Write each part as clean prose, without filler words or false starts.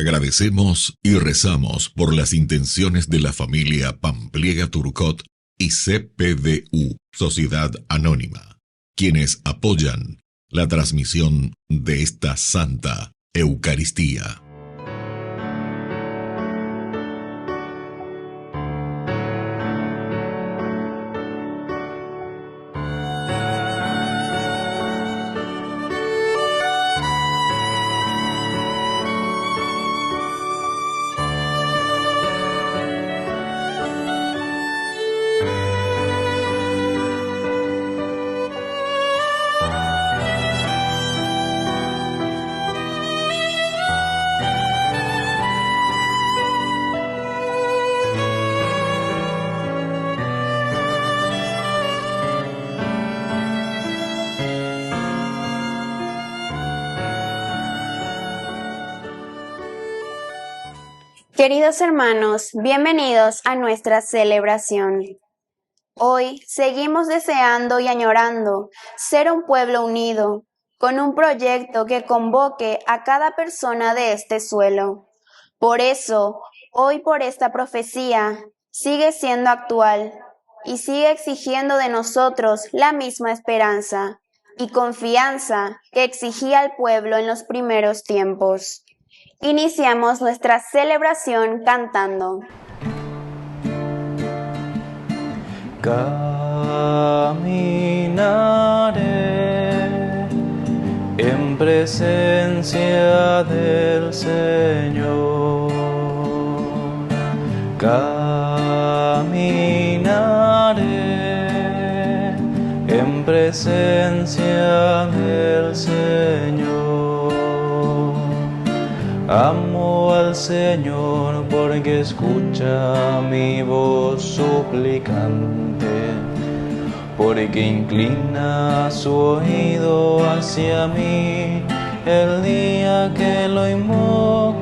Agradecemos y rezamos por las intenciones de la familia Pampliega Turcot y CPDU, Sociedad Anónima, quienes apoyan la transmisión de esta Santa Eucaristía. Queridos hermanos, bienvenidos a nuestra celebración. Hoy seguimos deseando y añorando ser un pueblo unido, con un proyecto que convoque a cada persona de este suelo. Por eso, hoy por esta profecía, sigue siendo actual y sigue exigiendo de nosotros la misma esperanza y confianza que exigía el pueblo en los primeros tiempos. Iniciamos nuestra celebración cantando. Caminaré en presencia del Señor. Caminaré en presencia del Señor. Amo al Señor porque escucha mi voz suplicante, porque inclina su oído hacia mí el día que lo invoco.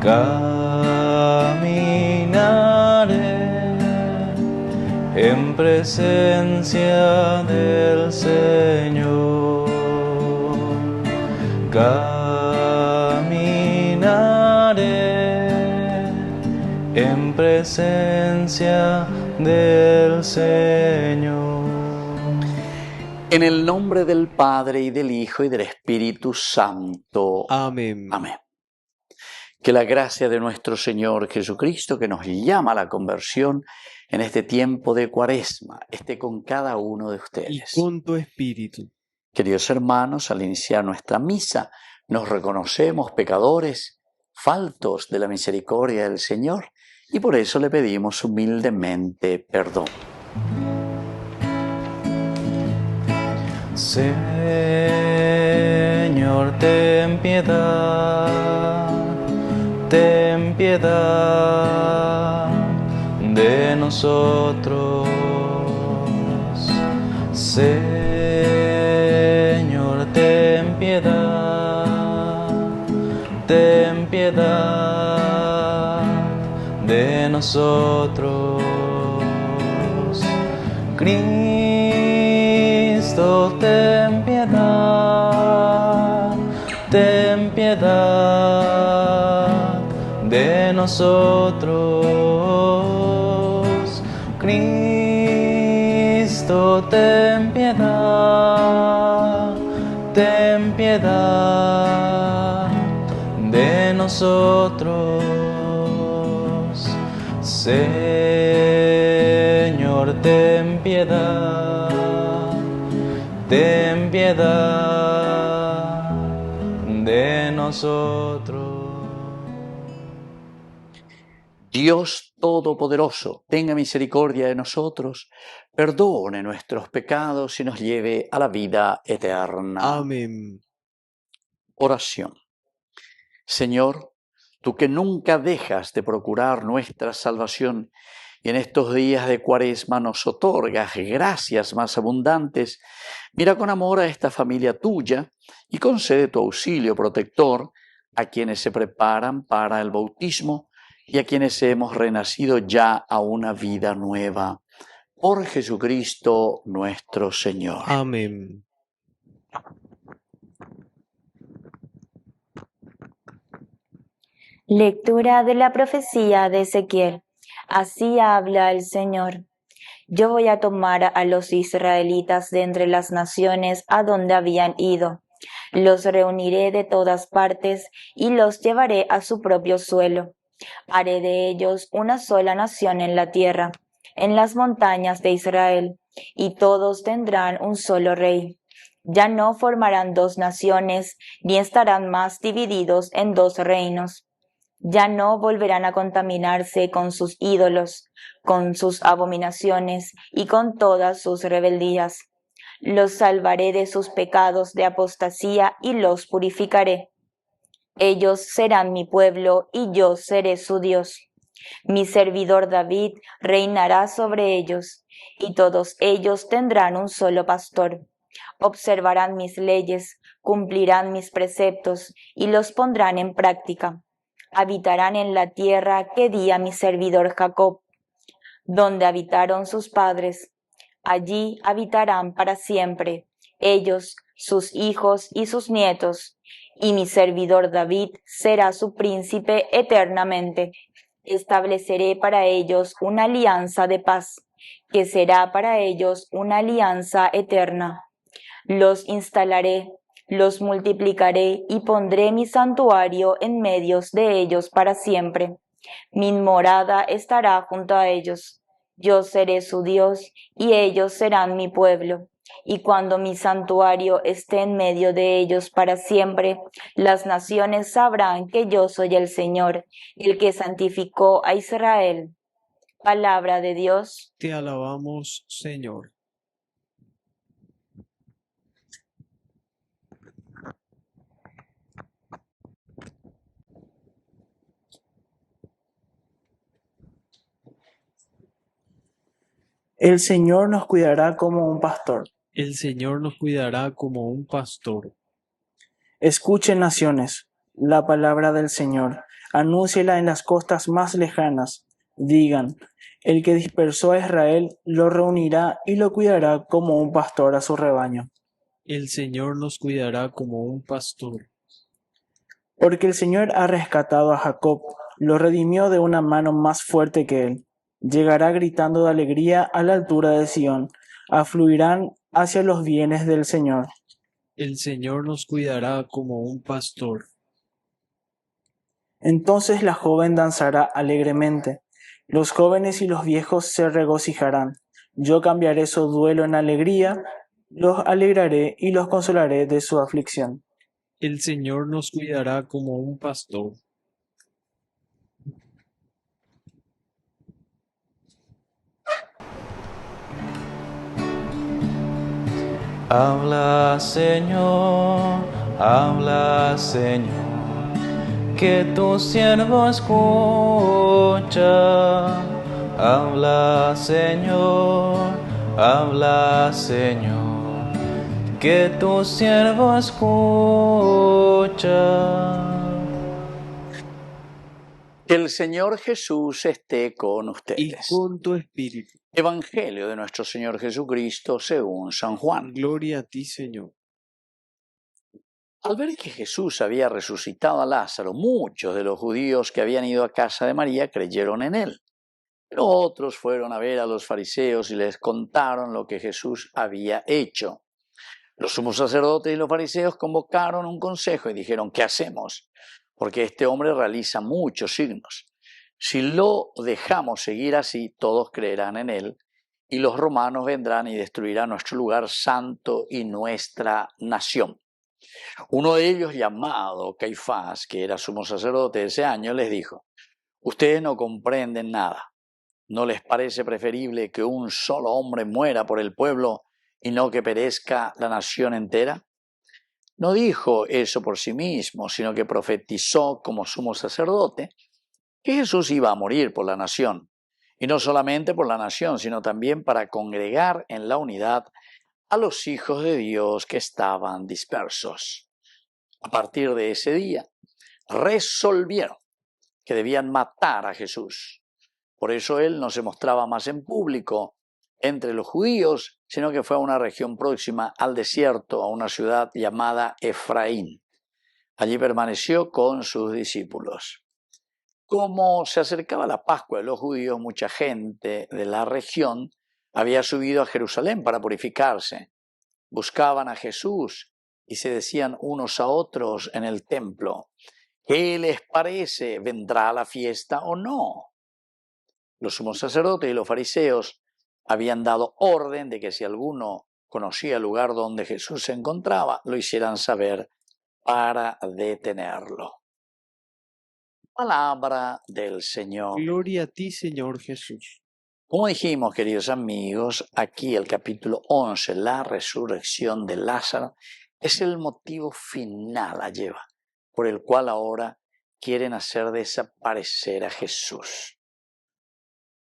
Caminaré en presencia del Señor. Caminaré en presencia del Señor. En el nombre del Padre, y del Hijo, y del Espíritu Santo. Amén. Amén. Que la gracia de nuestro Señor Jesucristo, que nos llama a la conversión en este tiempo de Cuaresma, esté con cada uno de ustedes. Y con tu espíritu. Queridos hermanos, al iniciar nuestra misa, nos reconocemos pecadores, faltos de la misericordia del Señor, y por eso le pedimos humildemente perdón. Señor, ten piedad de nosotros. Señor, ten piedad de nosotros. Cristo, ten piedad de nosotros. Cristo, ten piedad de nosotros. Señor, ten piedad de nosotros. Dios Todopoderoso, tenga misericordia de nosotros, perdone nuestros pecados y nos lleve a la vida eterna. Amén. Oración. Señor, tú que nunca dejas de procurar nuestra salvación y en estos días de Cuaresma nos otorgas gracias más abundantes, mira con amor a esta familia tuya y concede tu auxilio protector a quienes se preparan para el bautismo y a quienes hemos renacido ya a una vida nueva. Por Jesucristo nuestro Señor. Amén. Lectura de la profecía de Ezequiel. Así habla el Señor. Yo voy a tomar a los israelitas de entre las naciones a donde habían ido. Los reuniré de todas partes y los llevaré a su propio suelo. Haré de ellos una sola nación en la tierra, en las montañas de Israel, y todos tendrán un solo rey. Ya no formarán dos naciones, ni estarán más divididos en dos reinos. Ya no volverán a contaminarse con sus ídolos, con sus abominaciones y con todas sus rebeldías. Los salvaré de sus pecados de apostasía y los purificaré. Ellos serán mi pueblo y yo seré su Dios. Mi servidor David reinará sobre ellos, y todos ellos tendrán un solo pastor. Observarán mis leyes, cumplirán mis preceptos y los pondrán en práctica. Habitarán en la tierra que di a mi servidor Jacob, donde habitaron sus padres. Allí habitarán para siempre, ellos, sus hijos y sus nietos, y mi servidor David será su príncipe eternamente. Estableceré para ellos una alianza de paz, que será para ellos una alianza eterna. Los instalaré, los multiplicaré y pondré mi santuario en medio de ellos para siempre. Mi morada estará junto a ellos. Yo seré su Dios y ellos serán mi pueblo. Y cuando mi santuario esté en medio de ellos para siempre, las naciones sabrán que yo soy el Señor, el que santificó a Israel. Palabra de Dios. Te alabamos, Señor. El Señor nos cuidará como un pastor. El Señor nos cuidará como un pastor. Escuchen, naciones, la palabra del Señor. Anúnciela en las costas más lejanas. Digan, el que dispersó a Israel lo reunirá y lo cuidará como un pastor a su rebaño. El Señor nos cuidará como un pastor. Porque el Señor ha rescatado a Jacob, lo redimió de una mano más fuerte que él. Llegará gritando de alegría a la altura de Sión. Afluirán hacia los bienes del Señor. El Señor nos cuidará como un pastor. Entonces la joven danzará alegremente. Los jóvenes y los viejos se regocijarán. Yo cambiaré su duelo en alegría, los alegraré y los consolaré de su aflicción. El Señor nos cuidará como un pastor. Habla, Señor, que tu siervo escucha. Habla, Señor, que tu siervo escucha. Que el Señor Jesús esté con Y ustedes. con tu espíritu. Evangelio de nuestro Señor Jesucristo según San Juan. Gloria a ti, Señor. Al ver que Jesús había resucitado a Lázaro, muchos de los judíos que habían ido a casa de María creyeron en él. Pero otros fueron a ver a los fariseos y les contaron lo que Jesús había hecho. Los sumos sacerdotes y los fariseos convocaron un consejo y dijeron, ¿qué hacemos? Porque este hombre realiza muchos signos. Si lo dejamos seguir así, todos creerán en él, y los romanos vendrán y destruirán nuestro lugar santo y nuestra nación. Uno de ellos, llamado Caifás, que era sumo sacerdote ese año, les dijo, ustedes no comprenden nada. ¿No les parece preferible que un solo hombre muera por el pueblo y no que perezca la nación entera? No dijo eso por sí mismo, sino que profetizó como sumo sacerdote que Jesús iba a morir por la nación, y no solamente por la nación, sino también para congregar en la unidad a los hijos de Dios que estaban dispersos. A partir de ese día, resolvieron que debían matar a Jesús. Por eso él no se mostraba más en público entre los judíos, sino que fue a una región próxima al desierto, a una ciudad llamada Efraín. Allí permaneció con sus discípulos. como se acercaba la Pascua de los judíos, mucha gente de la región había subido a Jerusalén para purificarse. Buscaban a Jesús y se decían unos a otros en el templo: ¿qué les parece? ¿Vendrá a la fiesta o no? Los sumos sacerdotes y los fariseos habían dado orden de que si alguno conocía el lugar donde Jesús se encontraba, lo hicieran saber para detenerlo. Palabra del Señor. Gloria a ti, Señor Jesús. Como dijimos, queridos amigos, aquí el capítulo 11, la resurrección de Lázaro, es el motivo final, la lleva, por el cual ahora quieren hacer desaparecer a Jesús.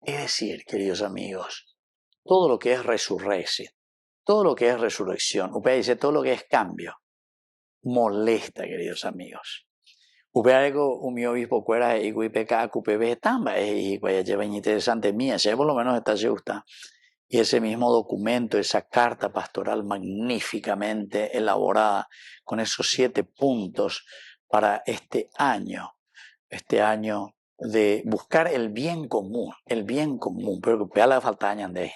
Es decir, queridos amigos, todo lo que es resurrección, todo lo que es resurrección, usted dice todo lo que es cambio, molesta, queridos amigos. Usted algo un obispo cuera y peca cupebe tamba y vaya lleva interesante mía, si por lo menos está justa. Y ese mismo documento, esa carta pastoral magníficamente elaborada con esos 7 puntos para este año de buscar el bien común, pero que la falta añande,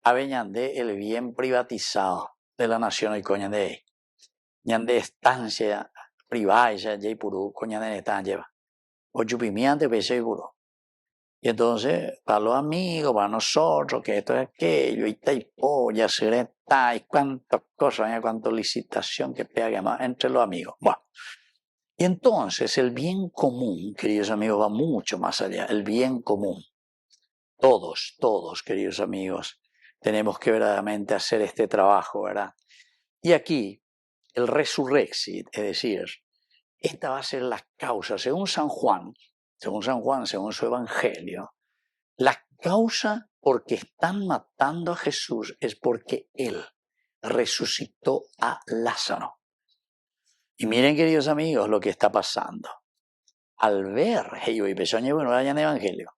aveñande el bien privatizado de la nación y coñande, ñande estancia privada, ya puro coñande estancia lleva, o chupimiante pese puro. Y entonces, para los amigos, para nosotros, que esto es aquello, y taipo, ya será, y cuántas cosas, cuánta licitación que pega más entre los amigos. Bueno. Y entonces el bien común, queridos amigos, va mucho más allá. El bien común. Todos, queridos amigos, tenemos que verdaderamente hacer este trabajo, ¿verdad? Y aquí, el resurrexit, es decir, esta va a ser la causa, según San Juan, según su evangelio, la causa por que están matando a Jesús es porque Él resucitó a Lázaro. Y miren, queridos amigos, lo que está pasando. Al ver, en evangelio,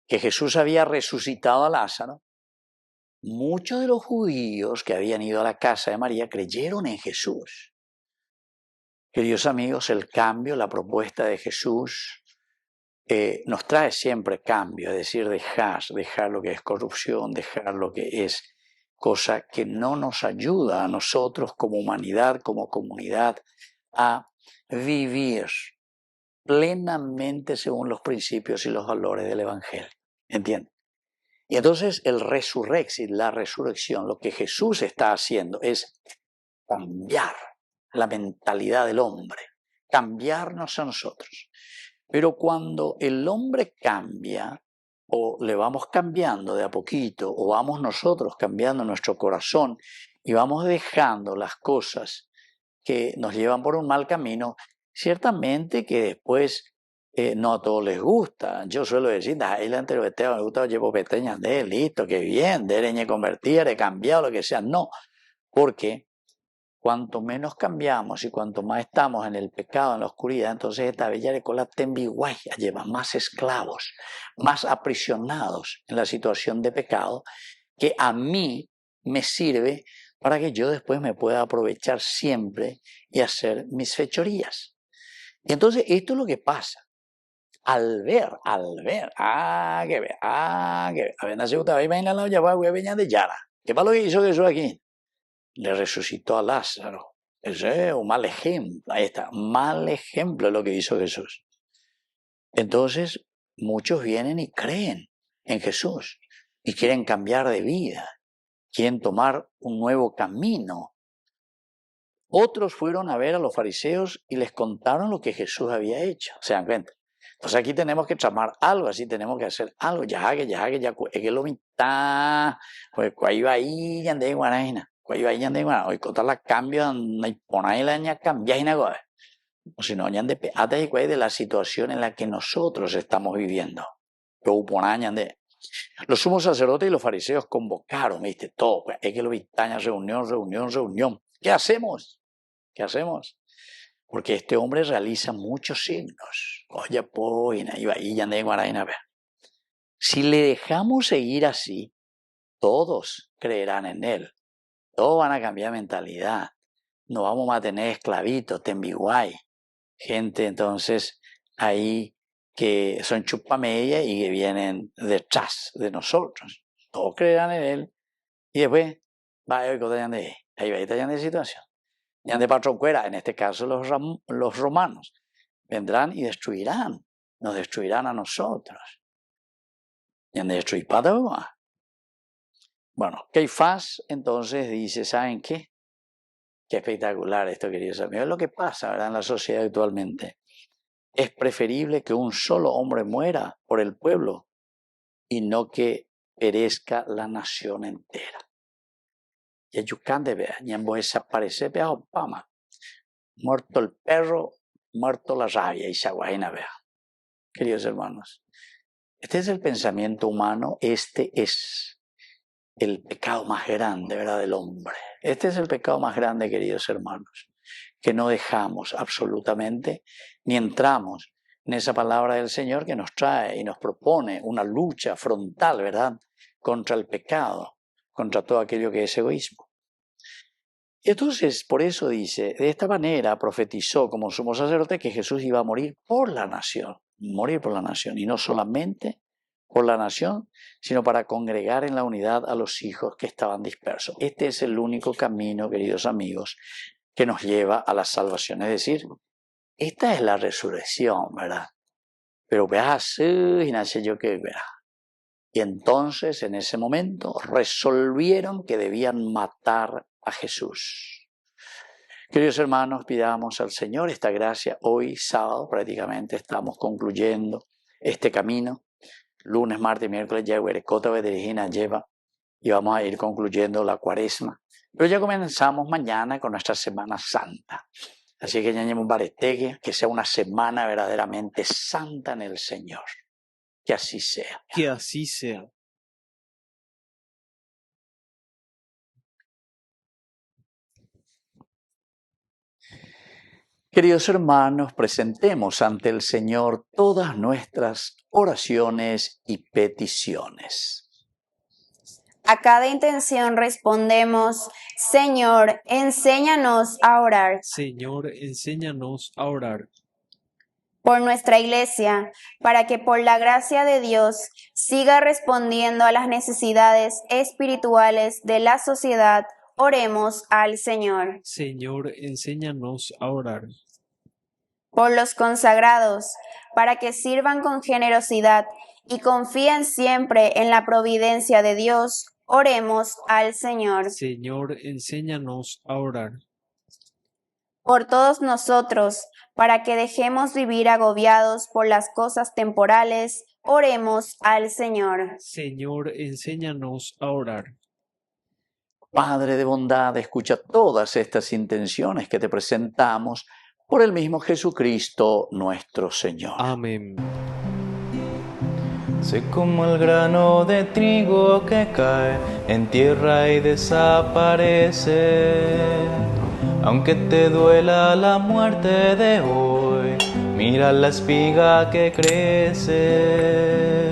que Jesús había resucitado a Lázaro, muchos de los judíos que habían ido a la casa de María creyeron en Jesús. Queridos amigos, el cambio, la propuesta de Jesús nos trae siempre cambio, es decir, dejar lo que es corrupción, dejar lo que es cosa que no nos ayuda a nosotros como humanidad, como comunidad, a vivir plenamente según los principios y los valores del Evangelio. ¿Entienden? Y entonces el resurrexit, la resurrección, lo que Jesús está haciendo es cambiar la mentalidad del hombre, cambiarnos a nosotros. Pero cuando el hombre cambia, o le vamos cambiando de a poquito, o vamos nosotros cambiando nuestro corazón y vamos dejando las cosas que nos llevan por un mal camino, ciertamente que después no a todos les gusta. Yo suelo decir, el anterior me gusta, llevo peteñas de listo, que bien, de convertir, de cambiar, lo que sea. No, porque cuanto menos cambiamos y cuanto más estamos en el pecado, en la oscuridad, entonces esta bella de cola tembiguay lleva más esclavos, más aprisionados en la situación de pecado, que a mí me sirve para que yo después me pueda aprovechar siempre y hacer mis fechorías. Y entonces esto es lo que pasa. Al ver, que ver. A ver, nace usted, ahí va en la lado, ya va, güey, veña de Yara. ¿Qué pasa lo que hizo Jesús aquí? Le resucitó a Lázaro. Ese es un mal ejemplo. Ahí está, mal ejemplo de lo que hizo Jesús. Entonces, muchos vienen y creen en Jesús y quieren cambiar de vida. Quieren tomar un nuevo camino. Otros fueron a ver a los fariseos y les contaron lo que Jesús había hecho. ¿Se dan cuenta? Entonces aquí tenemos que tramar algo, así tenemos que hacer algo. Ya que lo mitad, pues ahí va ahí, ya de guaraina. Hoy contar la cambio, no hay poner la ña cambiar y nada. O si no, ya de la situación en la que nosotros estamos viviendo. Los sumos sacerdotes y los fariseos convocaron, ¿viste? Todo, pues, es que lo vitaña, reunión. ¿Qué hacemos? Porque este hombre realiza muchos signos. Oye, pues, si le dejamos seguir así, todos creerán en él. Todos van a cambiar mentalidad. No vamos a tener esclavitos, tembiguay. Gente, entonces, ahí que son chupamedia y que vienen detrás de nosotros. Todos creerán en él y después va a ver ahí va a estar de situación. Y de patrón cuera, en este caso los romanos, vendrán y destruirán, nos destruirán a nosotros. Y han de destruir para todo. Bueno, Caifás entonces dice, ¿saben qué? Qué espectacular esto, queridos amigos. Es lo que pasa, ¿verdad?, en la sociedad actualmente. Es preferible que un solo hombre muera por el pueblo y no que perezca la nación entera. Y Yucán de vea, y desaparece, vea, Obama. Muerto el perro, muerto la rabia y Saguaina, vea. Queridos hermanos, este es el pensamiento humano, este es el pecado más grande, ¿verdad?, del hombre. Este es el pecado más grande, queridos hermanos, que no dejamos absolutamente ni entramos en esa palabra del Señor que nos trae y nos propone una lucha frontal, ¿verdad?, contra el pecado, contra todo aquello que es egoísmo. Y entonces, por eso dice, de esta manera profetizó como sumo sacerdote que Jesús iba a morir por la nación, y no solamente por la nación, sino para congregar en la unidad a los hijos que estaban dispersos. Este es el único camino, queridos amigos, que nos lleva a la salvación. Es decir, esta es la resurrección, ¿verdad? Pero veas, y nace yo que verá. Y entonces, en ese momento, resolvieron que debían matar a Jesús. Queridos hermanos, pidamos al Señor esta gracia. Hoy, sábado, prácticamente estamos concluyendo este camino. Lunes, martes, miércoles, ya Huerecota, Bederigina, lleva, y vamos a ir concluyendo la cuaresma. Pero ya comenzamos mañana con nuestra Semana Santa. Así que ñañemos baretegue, que sea una semana verdaderamente santa en el Señor. Que así sea. Que así sea. Queridos hermanos, presentemos ante el Señor todas nuestras oraciones y peticiones. A cada intención respondemos, Señor, enséñanos a orar. Señor, enséñanos a orar. Por nuestra iglesia, para que por la gracia de Dios siga respondiendo a las necesidades espirituales de la sociedad, oremos al Señor. Señor, enséñanos a orar. Por los consagrados, para que sirvan con generosidad y confíen siempre en la providencia de Dios, oremos al Señor. Señor, enséñanos a orar. Por todos nosotros, para que dejemos vivir agobiados por las cosas temporales, oremos al Señor. Señor, enséñanos a orar. Padre de bondad, escucha todas estas intenciones que te presentamos por el mismo Jesucristo nuestro Señor. Amén. Sé como el grano de trigo que cae en tierra y desaparece. Aunque te duela la muerte de hoy, mira la espiga que crece.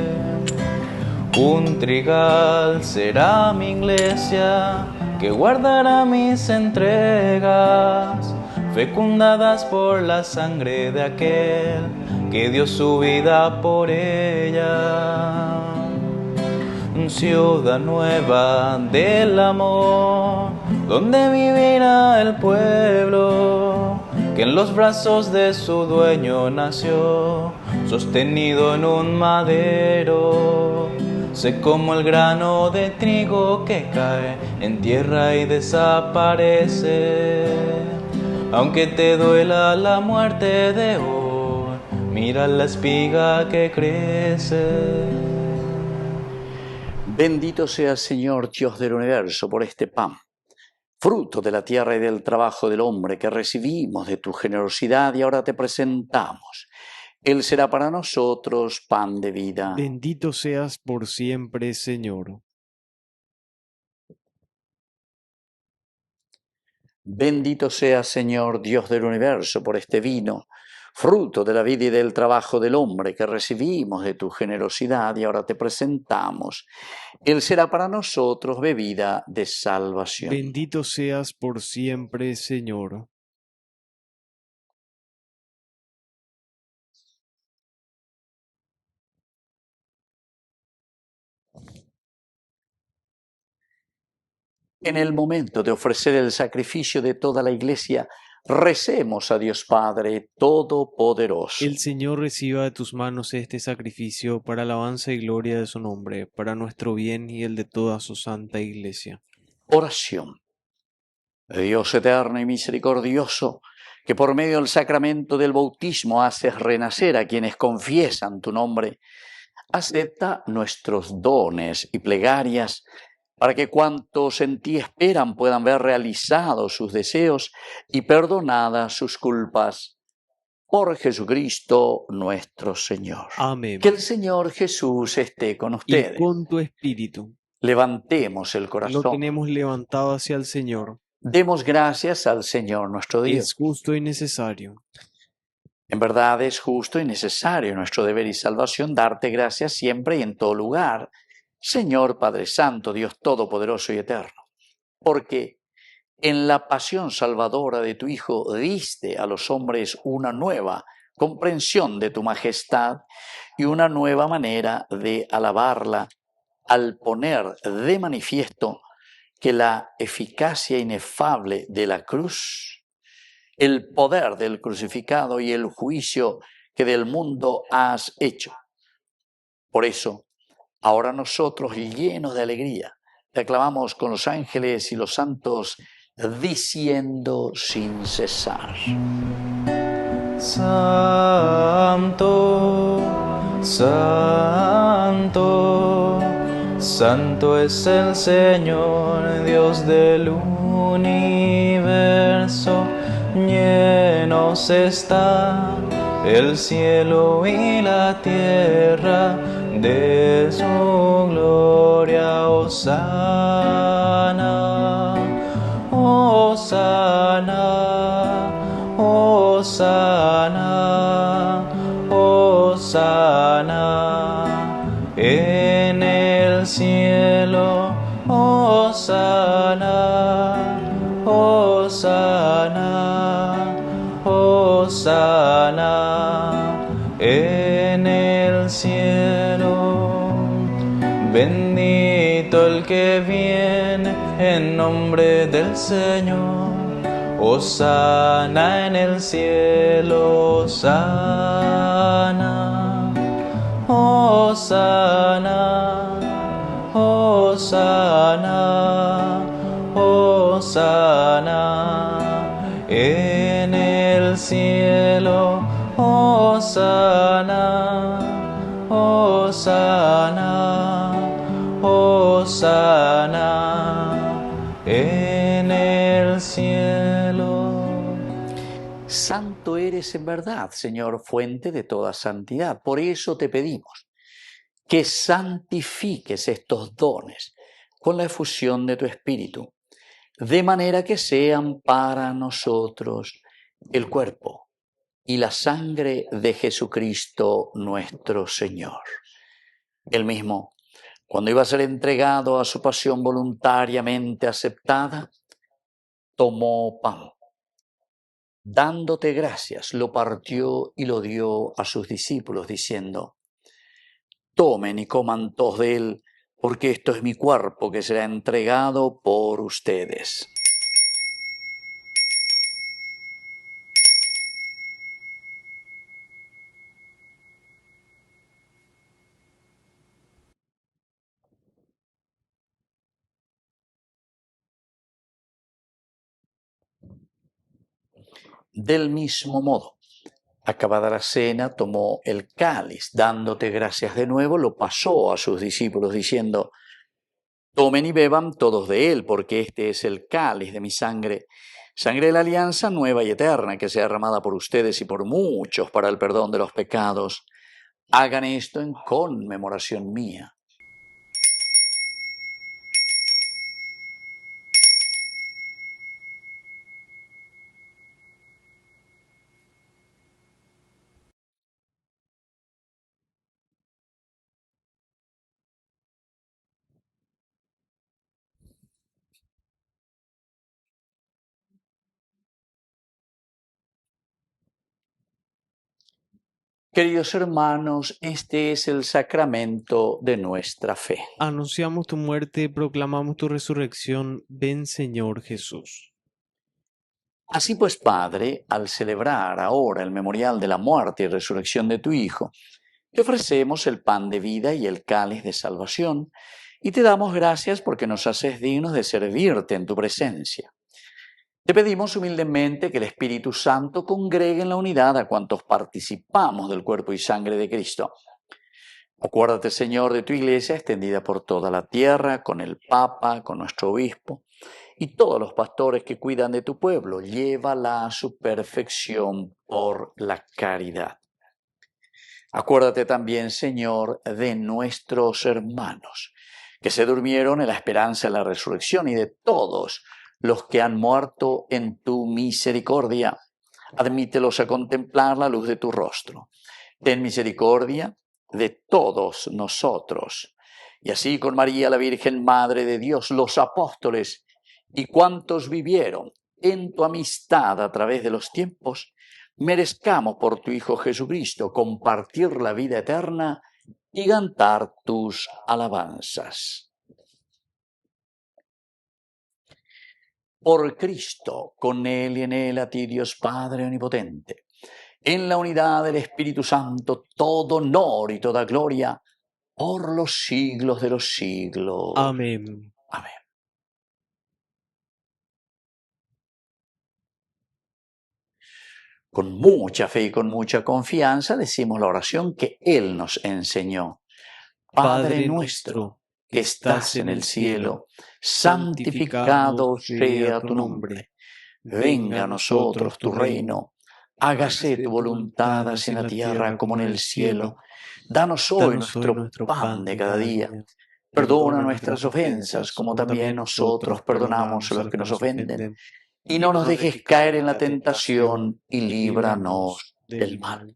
Un trigal será mi iglesia, que guardará mis entregas, fecundadas por la sangre de aquel que dio su vida por ella. Ciudad nueva del amor, donde vivirá el pueblo, que en los brazos de su dueño nació, sostenido en un madero. Sé como el grano de trigo que cae en tierra y desaparece. Aunque te duela la muerte de hoy, mira la espiga que crece. Bendito sea el Señor, Dios del universo, por este pan, fruto de la tierra y del trabajo del hombre que recibimos de tu generosidad y ahora te presentamos. Él será para nosotros pan de vida. Bendito seas por siempre, Señor. Bendito sea, Señor, Dios del universo, por este vino, fruto de la vida y del trabajo del hombre que recibimos de tu generosidad y ahora te presentamos. Él será para nosotros bebida de salvación. Bendito seas por siempre, Señor. En el momento de ofrecer el sacrificio de toda la Iglesia, recemos a Dios Padre Todopoderoso. El Señor reciba de tus manos este sacrificio para alabanza y gloria de su nombre, para nuestro bien y el de toda su santa Iglesia. Oración. Dios eterno y misericordioso, que por medio del sacramento del bautismo haces renacer a quienes confiesan tu nombre, acepta nuestros dones y plegarias para que cuantos en ti esperan puedan ver realizados sus deseos y perdonadas sus culpas. Por Jesucristo nuestro Señor. Amén. Que el Señor Jesús esté con Y ustedes. con tu espíritu. Levantemos el Lo corazón. tenemos levantado hacia el Señor. Demos gracias al Señor nuestro Dios. Es justo y necesario. En verdad es justo y necesario nuestro deber y salvación darte gracias siempre y en todo lugar, Señor Padre Santo, Dios Todopoderoso y Eterno, porque en la pasión salvadora de tu Hijo diste a los hombres una nueva comprensión de tu majestad y una nueva manera de alabarla al poner de manifiesto que la eficacia inefable de la cruz, el poder del crucificado y el juicio que del mundo has hecho. Por eso, ahora nosotros, llenos de alegría, te aclamamos con los ángeles y los santos, diciendo sin cesar: Santo, Santo, Santo es el Señor, Dios del universo. Llenos está el cielo y la tierra de su gloria. Hosana, Hosana, Hosana, Hosana en el cielo. Hosana, Hosana, Hosana en el cielo. Bendito el que viene en nombre del Señor. Hosana en el cielo. Hosana, Hosana, Hosana, Hosana en el cielo. Hosana, Hosana, Hosana en el cielo. Santo eres en verdad, Señor, fuente de toda santidad. Por eso te pedimos que santifiques estos dones con la efusión de tu Espíritu, de manera que sean para nosotros el cuerpo y la sangre de Jesucristo nuestro Señor. Él mismo, cuando iba a ser entregado a su pasión voluntariamente aceptada, tomó pan. Dándote gracias, lo partió y lo dio a sus discípulos, diciendo: tomen y coman todos de él, porque esto es mi cuerpo que será entregado por ustedes. Del mismo modo, acabada la cena, tomó el cáliz, dándote gracias de nuevo, lo pasó a sus discípulos, diciendo: tomen y beban todos de él, porque este es el cáliz de mi sangre, sangre de la alianza nueva y eterna, que sea derramada por ustedes y por muchos para el perdón de los pecados. Hagan esto en conmemoración mía. Queridos hermanos, este es el sacramento de nuestra fe. Anunciamos tu muerte, proclamamos tu resurrección. Ven, Señor Jesús. Así pues, Padre, al celebrar ahora el memorial de la muerte y resurrección de tu Hijo, te ofrecemos el pan de vida y el cáliz de salvación, y te damos gracias porque nos haces dignos de servirte en tu presencia. Te pedimos humildemente que el Espíritu Santo congregue en la unidad a cuantos participamos del cuerpo y sangre de Cristo. Acuérdate, Señor, de tu Iglesia extendida por toda la tierra, con el Papa, con nuestro Obispo, y todos los pastores que cuidan de tu pueblo. Llévala a su perfección por la caridad. Acuérdate también, Señor, de nuestros hermanos, que se durmieron en la esperanza de la resurrección, y de todos los que han muerto en tu misericordia. Admítelos a contemplar la luz de tu rostro. Ten misericordia de todos nosotros. Y así con María, la Virgen Madre de Dios, los apóstoles y cuantos vivieron en tu amistad a través de los tiempos, merezcamos por tu Hijo Jesucristo compartir la vida eterna y cantar tus alabanzas. Por Cristo, con Él y en Él, a ti, Dios Padre Omnipotente, en la unidad del Espíritu Santo, todo honor y toda gloria, por los siglos de los siglos. Amén. Amén. Con mucha fe y con mucha confianza decimos la oración que Él nos enseñó. Padre nuestro, que estás en el cielo, santificado sea tu nombre. Venga a nosotros tu reino. Hágase tu voluntad así en la tierra como en el cielo. Danos hoy nuestro pan de cada día. Perdona nuestras ofensas, como también nosotros perdonamos a los que nos ofenden. Y no nos dejes caer en la tentación, y líbranos del mal.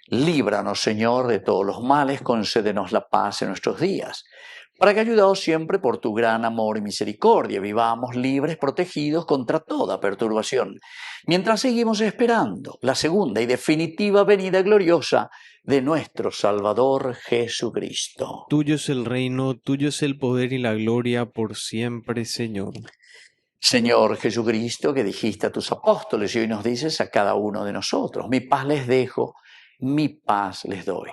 Líbranos, Señor, de todos los males, concédenos la paz en nuestros días, para que, ayudados siempre por tu gran amor y misericordia, vivamos libres, protegidos contra toda perturbación, mientras seguimos esperando la segunda y definitiva venida gloriosa de nuestro Salvador Jesucristo. Tuyo es el reino, tuyo es el poder y la gloria por siempre, Señor. Señor Jesucristo, que dijiste a tus apóstoles y hoy nos dices a cada uno de nosotros: mi paz les dejo, mi paz les doy.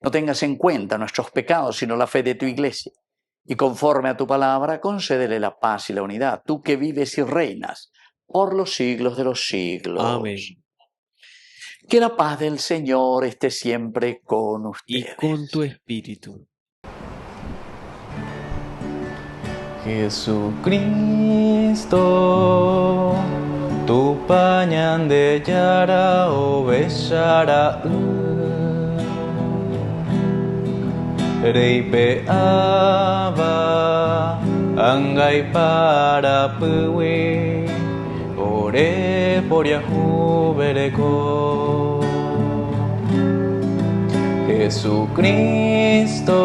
No tengas en cuenta nuestros pecados, sino la fe de tu Iglesia. Y conforme a tu palabra, concédele la paz y la unidad, tú que vives y reinas por los siglos de los siglos. Amén. Que la paz del Señor esté siempre con ustedes. Y con tu espíritu. Jesucristo, tu pañan de yara o besara Reipe aba angai para puwi ore por yahu bereko. Jesucristo,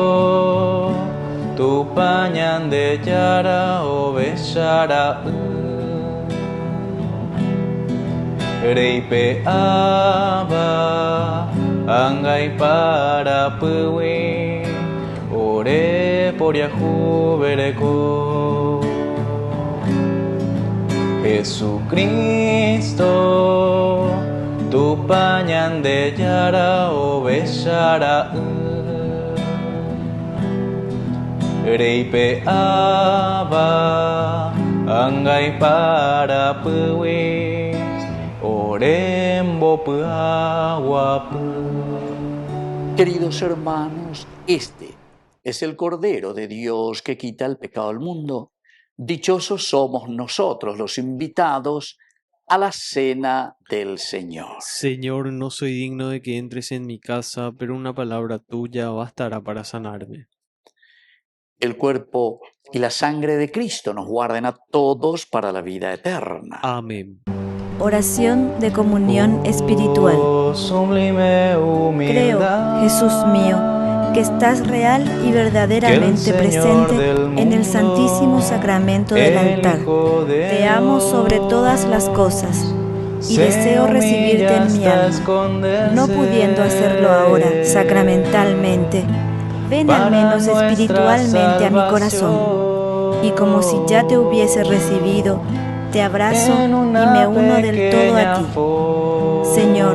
tu pañan de yara o besara Reipe aba angai para puwi ore por yahu bereko. Jesucristo, tu pañan de yara o besara Reipe aba angai para puwi orembo puawapu. Queridos hermanos, este es el Cordero de Dios que quita el pecado del mundo. Dichosos somos nosotros los invitados a la cena del Señor. Señor, no soy digno de que entres en mi casa, pero una palabra tuya bastará para sanarme. El cuerpo y la sangre de Cristo nos guarden a todos para la vida eterna. Amén. Oración de comunión espiritual. Oh, sublime humildad. Creo, Jesús mío, que estás real y verdaderamente presente en el santísimo sacramento del altar. Te amo sobre todas las cosas y deseo recibirte en mi alma. No pudiendo hacerlo ahora sacramentalmente, ven al menos espiritualmente a mi corazón, y como si ya te hubiese recibido, te abrazo y me uno del todo a ti. Señor,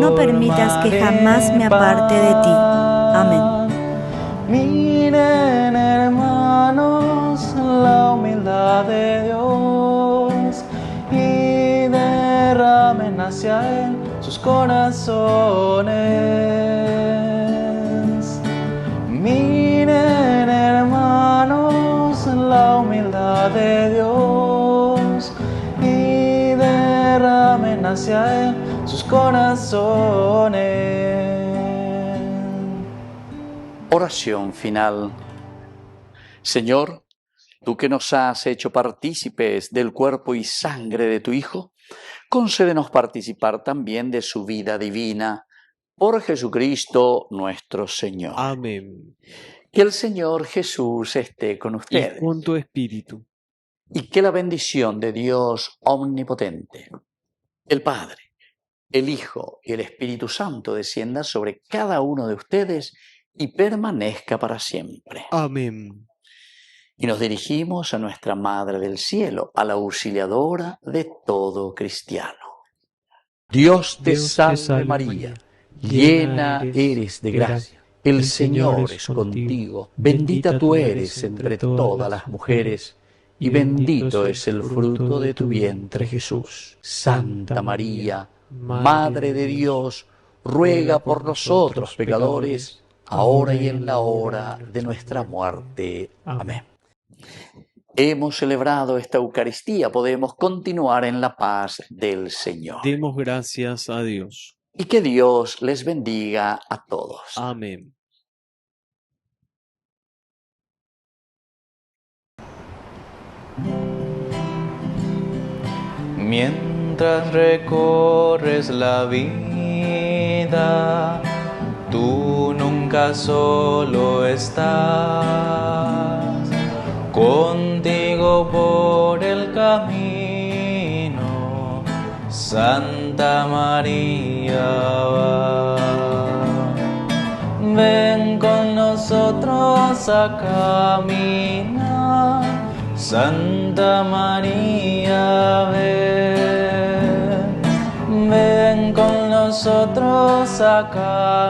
no permitas que jamás me aparte de ti. Amén. Miren, hermanos, la humildad de Dios y derramen hacia Él sus corazones. Miren, hermanos, la humildad de Dios y derramen hacia Él sus corazones. Oración final. Señor, tú que nos has hecho partícipes del cuerpo y sangre de tu Hijo, concédenos participar también de su vida divina, por Jesucristo nuestro Señor. Amén. Que el Señor Jesús esté con ustedes. Y con tu espíritu. Y que la bendición de Dios omnipotente, el Padre, el Hijo y el Espíritu Santo descienda sobre cada uno de ustedes y permanezca para siempre. Amén. Y nos dirigimos a nuestra Madre del Cielo, a la auxiliadora de todo cristiano. Dios te salve María, llena eres de gracia. El Señor es contigo. Bendita tú eres entre todas las mujeres, y bendito es el fruto de tu vientre Jesús. Santa María, Madre de Dios, ruega por nosotros pecadores, ahora y en la hora de nuestra muerte. Amén. Hemos celebrado esta Eucaristía, podemos continuar en la paz del Señor. Demos gracias a Dios. Y que Dios les bendiga a todos. Amén. Mientras recorres la vida, tú nunca solo estás, contigo por el camino, Santa María va. Ven con nosotros a caminar, Santa María, ven. Ven con nosotros a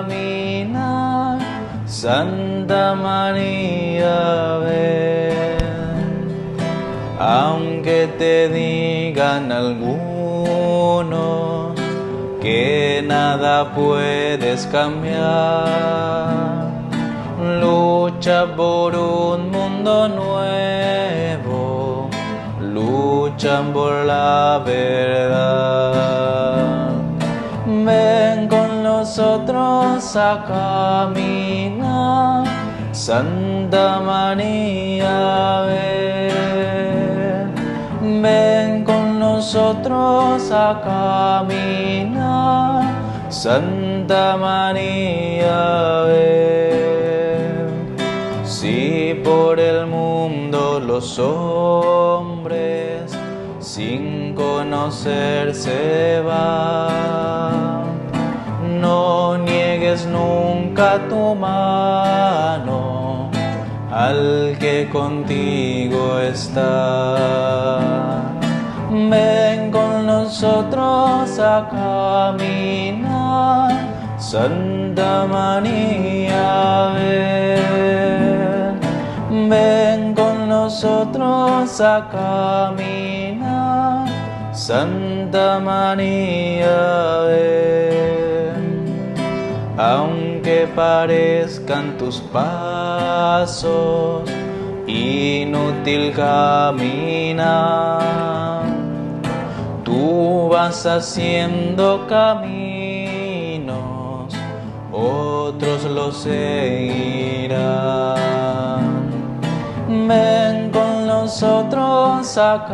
caminar, Santa María, ven. Aunque te digan algunos que nada puedes cambiar, lucha por un mundo nuevo, lucha por la verdad. Ven con nosotros a caminar, Santa María, ven. Ven con nosotros a caminar, Santa María, ven. Si por el mundo los hombres sin conocerse van, no niegues nunca tu mano al que contigo está. Ven con nosotros a caminar, Santa María, ven. Ven con nosotros a caminar, Santa María, ven. Aunque parezcan tus pasos inútil caminar, tú vas haciendo caminos, otros los seguirán. Ven con nosotros a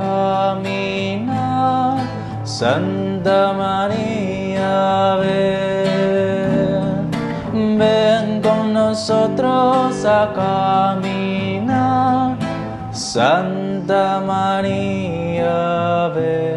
caminar, Santa María, ven. Ven con nosotros a caminar, Santa María, ven.